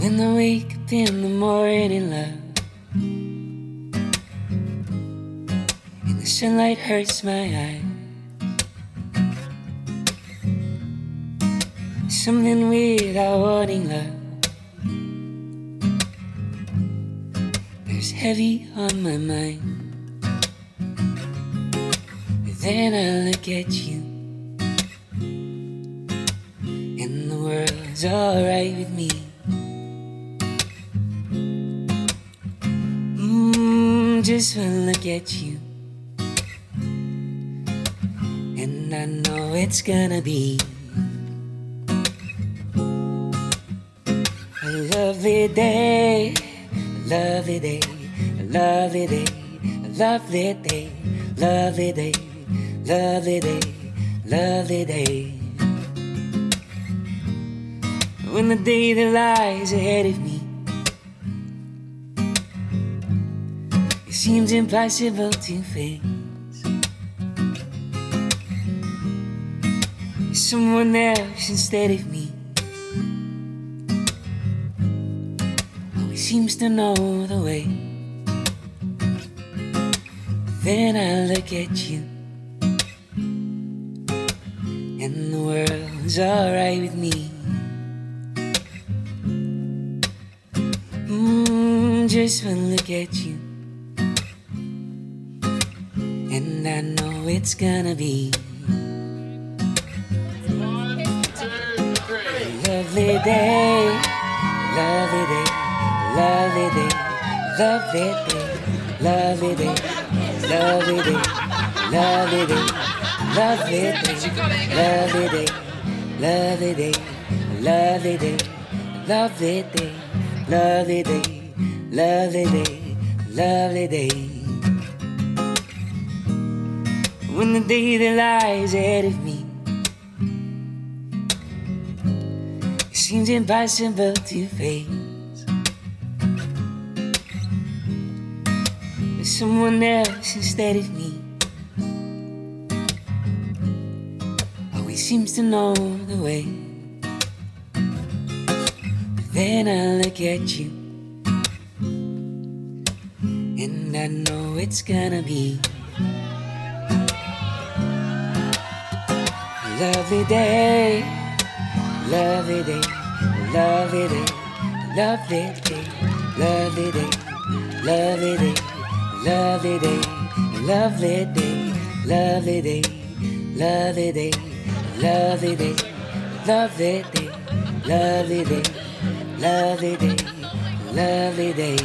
When I wake up in the morning, love, and the sunlight hurts my eyes, something without warning, love, there's heavy on my mind. But then I look at you, and the world's alright with me. Just one look at you, and I know it's gonna be a lovely day, a lovely day, a lovely day, a lovely day, lovely day, lovely day, lovely day. When the day that lies ahead of me seems impossible to face, someone else instead of me always seems to know the way. Then I look at you, and the world's alright with me. Just one look at you, and I know it's gonna be a lovely day, lovely day, lovely day, lovely day, lovely day, lovely day, lovely day, lovely day, lovely day, lovely day, lovely day, lovely day, lovely day, lovely day, lovely day. When the day that lies ahead of me seems impossible to face, but someone else instead of me always seems to know the way. But then I look at you, and I know it's gonna be lovely day, lovely day, lovely day, lovely day, lovely day, lovely day, lovely day, lovely day, lovely day, lovely day, lovely day, lovely day, lovely day, lovely day, lovely day.